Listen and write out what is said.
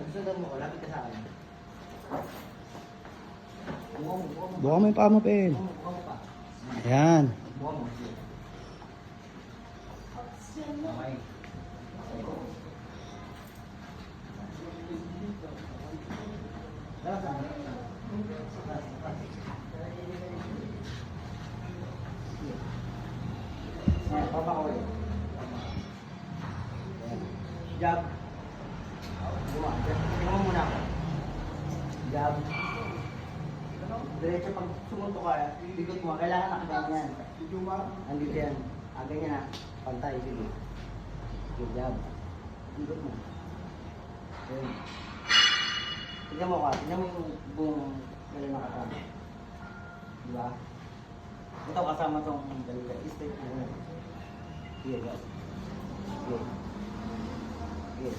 Susundan mo ko, lapit ka sa akin. Buka mo yung paa mo, Pen. Buka mo pa. Ayan. Buka mo. Okay. Papa ko ulit. Jab. Buka. Tingnan mo muna ako. Jab. Diretso pag sumunto ka, likod mo, kailangan nakaganyan. Andito yan. Ganyan na. Pantay. Sige. Good job. Likod mo. Ayun. Tignan mo ka. Tignan mo yung buong gano'n na kasama. Diba? Ito kasama itong dalila. Straight mo. Sige, go. Sige. Sige.